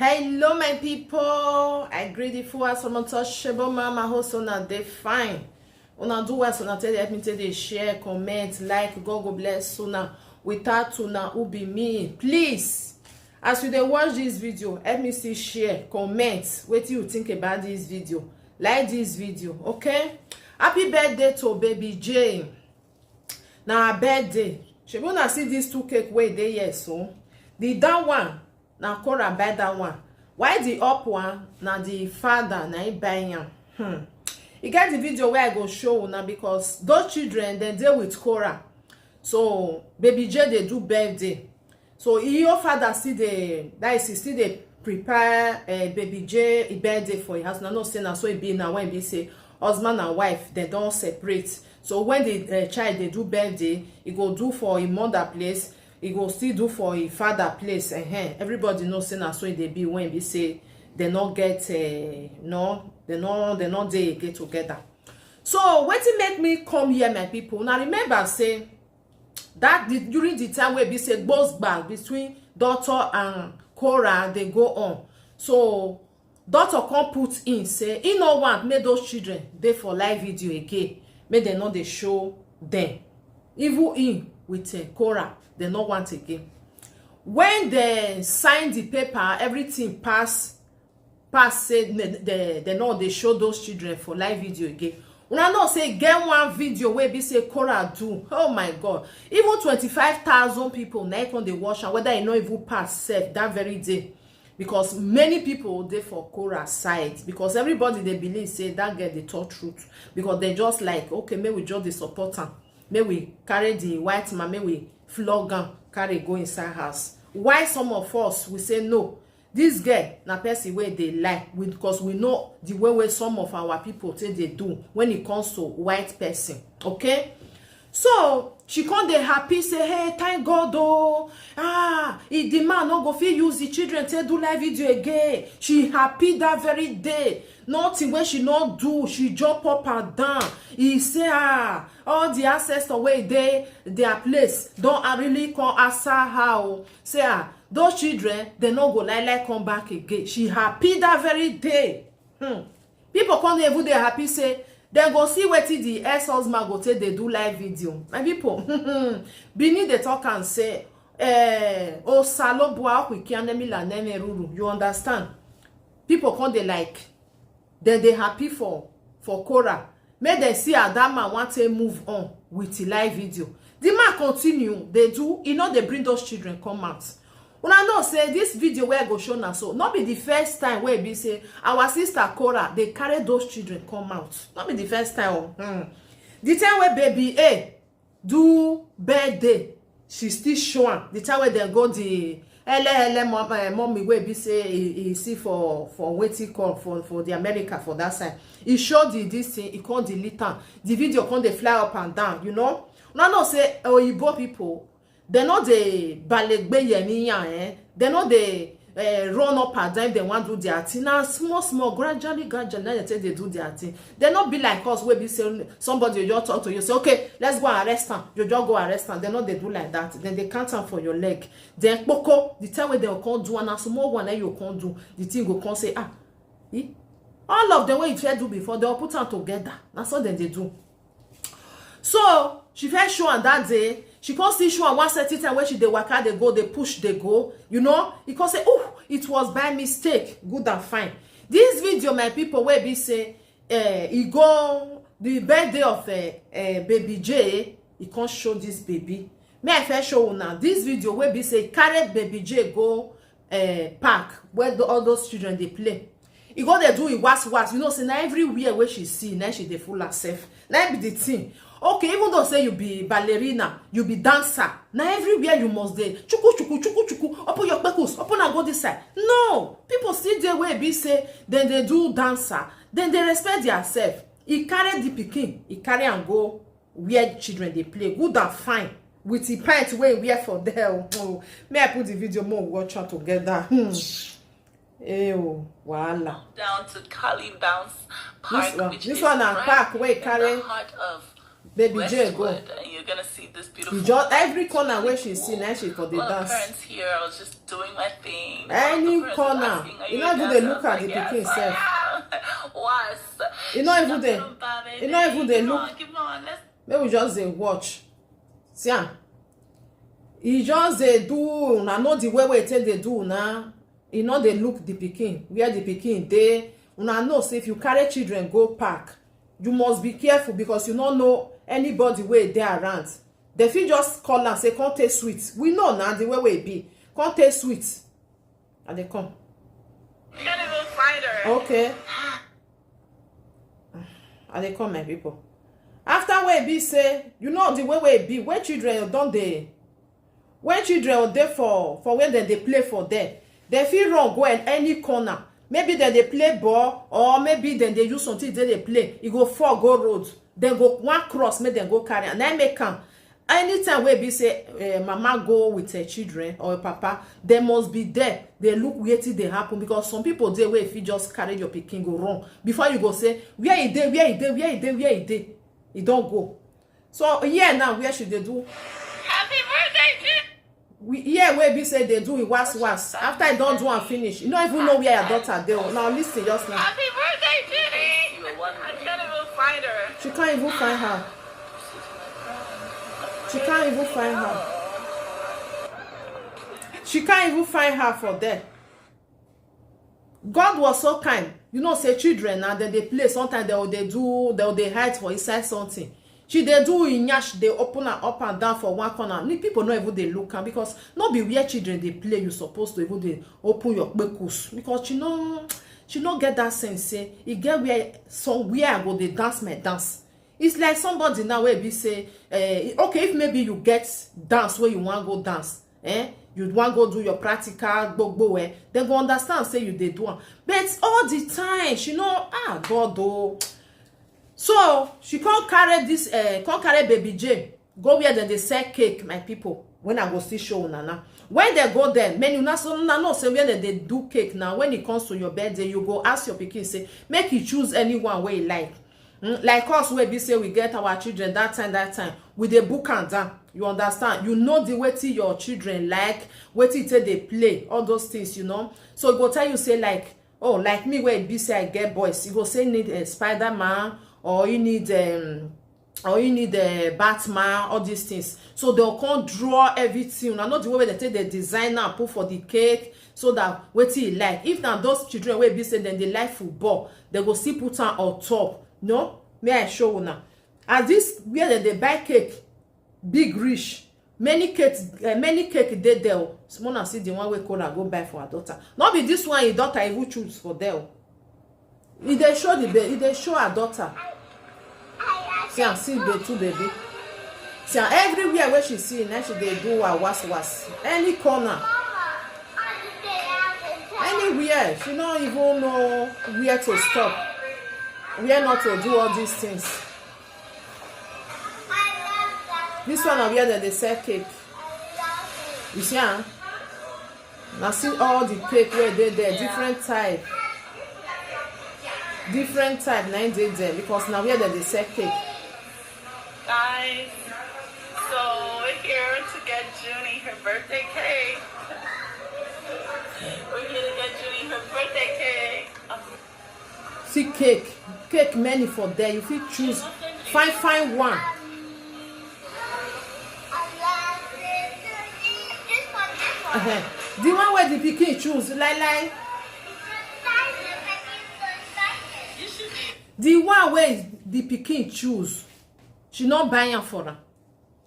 Hello my people, I greet you for as untouchable mama host on they fine. Una do what una tell help me tell they share, comment, like, God go bless una. Without una who be me. Please, as you dey watch this video, help me see share, comment, what you think about this video. Like this video, okay? Happy birthday to baby Jane. Now her birthday. She wanna see these two cake way they here so. The down one. Now Korra buy that one. Why the up one? Now the father na he buy am. You get the video where I go show now because those children they deal with Korra. So baby J they do birthday. So your father see the still they prepare baby J birthday for his house. Now no say now so it be now when they say husband and wife they don't separate. So when the child they do birthday, it go do for a mother place. He go still do for a father place. Everybody knows say na so they be when we say they not get no, they not they get together. So what it make me come here, my people? Now remember say that during the time where we say boss back between daughter and Korra, they go on. So daughter come put in say he no want make those children they for live video again. Make they know they show them. Even in with Korra. They not want again. When they sign the paper, everything pass say they know they show those children for live video again. When I know say get one video where be say Korra do. Oh my God. Even 25,000 people now on the watch and whether you know even pass safe that very day. Because many people they for Korra side. Because everybody they believe say that get the total truth. Because they just like, okay, maybe we just the support them. May we carry the white man, may we flog am, carry go inside house. Why some of us we say no? This girl na person wey they like because we know the way some of our people say they do when it comes to white person. Okay, so she come dey happy say hey thank God oh if the man no go fit use the children to do live video again. She happy that very day. Nothing when she not do, she jump up and down. He say all the ancestors way their place don't really come answer how say those children they no go like come back again. She happy that very day. People come even they happy say they go see wetin the ex-husband go take they do live video. My people Bini they talk and say oh salo boa kwikianemi la neme ruru. You understand? People come they like then they happy for Korra. Make them see how that man want to move on with the live video. The man continue, they do, you know, they bring those children come out. When I know say this video where I go show now, so not be the first time where we say our sister Korra, they carry those children come out. Not be the first time. The time where baby A do birthday, she still showing. The time where they go the mommy where be say he see for waiting call for the America for that side. He showed this thing, he can't delete am. The video can't they fly up and down, you know. Now no say Oyibo people, they know the balegbe yeniya, they know they run up and down. They want to do their thing. Now small, gradually, they do their thing. They not be like us where be say somebody you just talk to you say okay, let's go and arrest them. You just go arrest them. They know they do like that. Then they count them for your leg. Then poko the time where they can't do and a small one that you can't do, the thing go come say all of them what you try do before they will put them together. That's what then they do. So she first show on that day. She can't see show on one certain time where she they work out, they go, they push, they go. You know, he can say, oh, it was by mistake. Good and fine. This video, my people, where be say, he go the birthday of baby J. He can't show this baby. May I first show you now this video where be say carry baby J go park where all those children they play. He go they do it was you know say now everywhere where she see now she they fool herself. Now be the thing. Okay, even though say you be ballerina, you be dancer, now everywhere you must dey chuku, open your kpekus, open and go this side. No, people see the way be say, then they do dancer, then they respect themselves. He carry the pikin, he carry and go where children they play, good and fine. With the pint way wear for there. Oh, may I put the video more watch out together? Ew, voila. Down to Kali Bounce Park, this one and park where carry heart of Baby J go. And you're gonna see this beautiful. Just every corner where she see, now she for the dance. Parents here, I was just doing my thing. Any corner, you know even they look at the pikin self. Was. You know even they look. Come on, let's. Maybe just they watch. See am. E just they do. Na know the way take they do now. You know they look the pikin. Where the pikin dey. Una know say if you carry children go park, you must be careful because you don't know anybody wey dey around. They fit just call and say come take sweet. We know now the way we be. Come take sweet. And they come. You can't even find her. Okay. And they come, my people. After we be say, you know the way we be, when children don't they, when children are there for when they play for there, they feel wrong go in any corner. Maybe then they play ball, or maybe then they use something they play. You go 4 go road, then go 1 cross, make them go carry, and then make come. Anytime we be say mama go with her children or papa, they must be there. They look where till they happen because some people they way if you just carry your pikin go wrong before you go say where he dey, where he dey, where he dey, where he dey. He don't go. So yeah, now where should they do? Happy birthday, Where be say they do it was after I don't do and finish. You don't even know where your daughter dey. Now listen just now. Happy birthday, Judy! I can't even find her. She can't even find her. She can't even find her. She can't even find her for there. God was so kind. You know, say children now then they play. Sometimes they hide for inside something. She they do in yash, they open her up and down for 1 corner. People know even they look at because not be where children they play. You supposed to even they open your bekus because she no get that sense. Say you get where somewhere I go they dance my dance. It's like somebody now where be say, okay, if maybe you get dance where you want go dance, you want go do your practical, then go understand, say you they do one. But all the time, she know, God, though. So, she can't carry this, can't carry baby J, go where they sell cake, my people, when I go see show, Nana. When they go there, many you know, say where they do cake now, when it comes to your birthday, you go ask your pikin, say, make you choose anyone where you like. Like us where we say we get our children that time with the book and down. You understand? You know the way to your children like, what it they play, all those things, you know. So it go tell you say like, oh, like me where it be say I get boys. You go say need a Spider-Man or you need Batman, all these things. So they'll come draw everything. I know the way they take the designer and put for the cake so that what you like. If now those children where be say then they like football, they go see put on top. No, may I show you now? As this where they buy cake, big rich, many cake they there. Someone see the one way Korra go buy for her daughter. Not be this one your daughter even choose for them. If they show if they show her daughter. See the two baby. See everywhere where she see now she they do her was. Any corner. Anywhere. She don't even know where to stop. We are not to do all these things. This one are where they sell cake. You see, huh? Now see all the cake where they there, different type. Different type, 9 days there because now where they sell cake. Guys, so we're here to get Junie her birthday cake. We're here to get Junie her birthday cake. See cake many for there. You fit choose, find one. The one where the pikin choose, like. The one where the pikin choose, she not buying for her.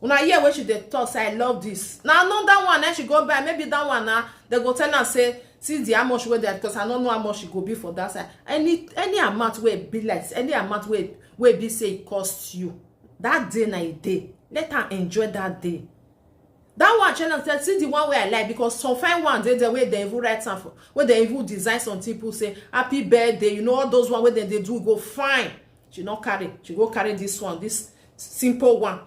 When I hear where she dey talk, say I love this. Now another one, then she go buy. Maybe that one now they go tell her say. See the how much where there because I don't know how much it go be for that side. Any amount where it be like any amount where be say it costs you that day na a day. Let her enjoy that day. That one channel said see the one where I like because some fine one they the way they even write something where they even design some people say happy birthday. You know all those one where they do go fine. She not carry. She go carry this one, this simple one.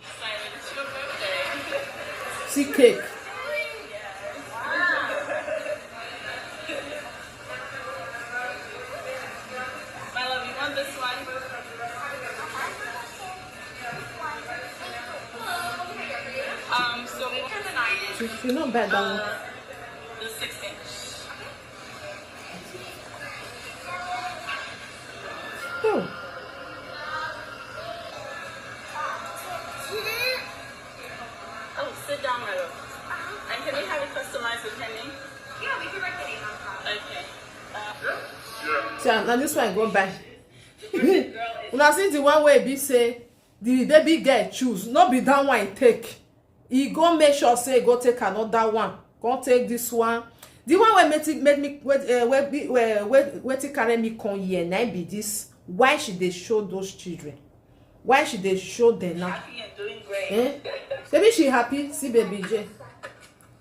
See cake. She not bad that one. The 6-inch. Oh. Oh, sit down, my love. And can we have it customized with her name? Yeah, we can write the name on top. Okay. See, now this one go buy. Girl is Una see the one where be say the baby girl choose, not be that one he take. He go make sure say go take another one. Go take this one. The one where made me wait carry me come here. Now be this. Why should they show those children? Why should they show them now? happy and doing great. Maybe she happy. See baby J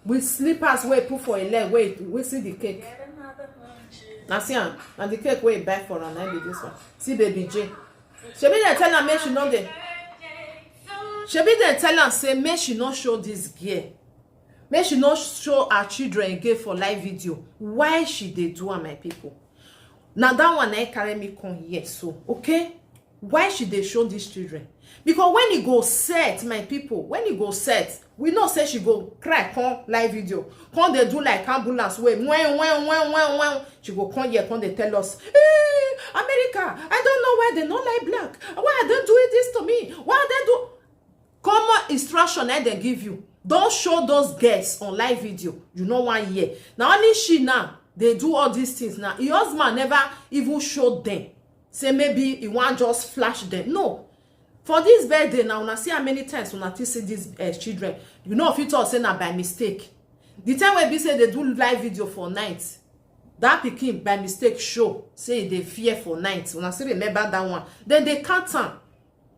with slippers where put for a leg. Wait, we see the cake. Get another 100. Now see am, and the cake where he buy for her. Now be this one. See baby J. She be there tell her make she know the. She be there tell her say make she not show this girl. Make she not show her children again for live video. Why she dey do am, my people? Now that one I carry me come here, so okay. Why should they show these children? Because when he go set, my people, when he go set, we know say she go cry, come live video. Come they do like ambulance way. When. She go come here, come they tell us, hey, America, I don't know why they not like black. Why are they doing this to me? Why are they do? Common instruction they give you. Don't show those girls on live video. You know 1 year. Now only she now, they do all these things now. Your husband never even showed them. Say maybe he want just flash them. No. For this birthday now, una see how many times una see these children. You know if you talk say na by mistake. The time when be say they do live video for night, that pikin by mistake show say they fear for night. Una still remember that one. Then they count am.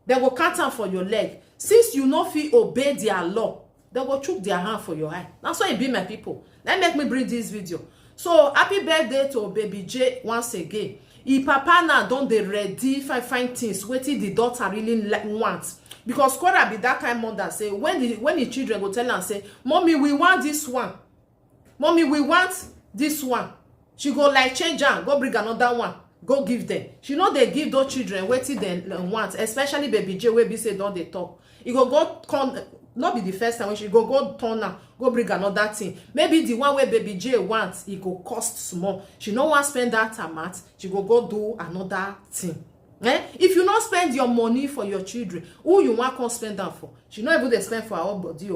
They go count am for your leg. Since you no fit obey their law, they go chook their hand for your eye. That's why it be, my people. That make me bring this video. So happy birthday to baby J once again. If papa now don dey ready find things wetin the daughter really want, because Korra be that kind mother say when the children go tell am say mommy we want this one, mommy we want this one, she go like change am go bring another one go give them. She no dey give those children wetin dem want, especially baby J wey be say don dey talk. E go come, not be the first time when she go turn am go bring another thing. Maybe the one where baby J wants, it go cost small. She no want spend that amount, she go do another thing. If you not spend your money for your children, who you want to spend them for? She not able to spend for her own body,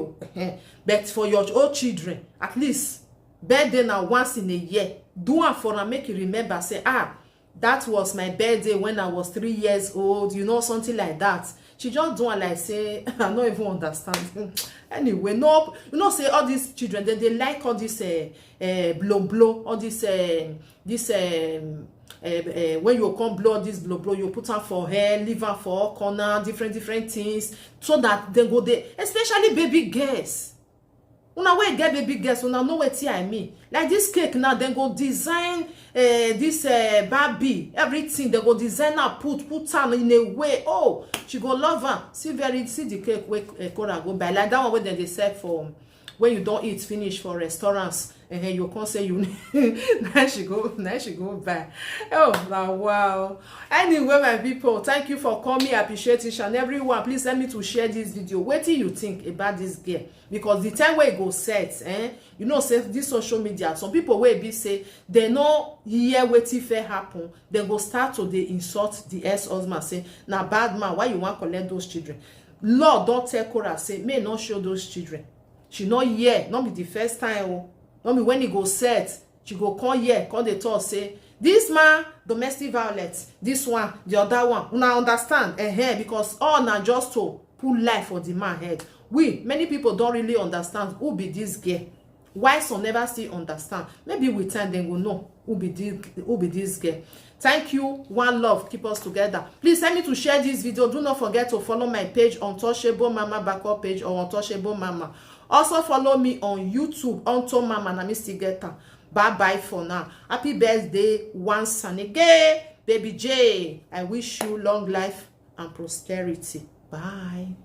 but for your own children, at least birthday now once in a year, do am for her, make you remember, say that was my birthday when I was 3 years old, you know, something like that. She just do like say I don't even understand. Anyway, no, you know, say all these children they like all this blow all this when you come blow this blow you put on for hair, leave her for corner, different things, so that they go there, especially baby girls. Una wey get baby girls, una know what I mean. Like this cake now, then go design this Barbie, everything. They go design her, put her in a way. Oh, she go love her. See the cake where Korra go buy. Like that one where they sell for when you don't eat finish for restaurants. And you can't say you now she go buy. Oh now, wow. Anyway, my people, thank you for coming. I appreciate each and everyone. Please let me to share this video. What do you think about this girl? Because the time where it go set, you know, say this social media, some people will be say they know hear what if it happen, then go start to they insult the ex-husband, say now bad man, why you want to collect those children? Lord don't tell Korra say may not show those children. She not hear, not be the first time. Not be when he go set, she go come here, come the talk say this man domestic violence, this one, the other one. Una understand? Because all na just to put life for the man head. Many people don't really understand who be this girl. Why some never still understand? Maybe with time they will know who be this girl. Thank you. One love. Keep us together. Please send me to share this video. Do not forget to follow my page, Untouchable Mama Backup page or Untouchable Mama. Also follow me on YouTube, Unto Mama na Mr. Geta. Bye bye for now. Happy birthday once and again, baby J. I wish you long life and prosperity. Bye.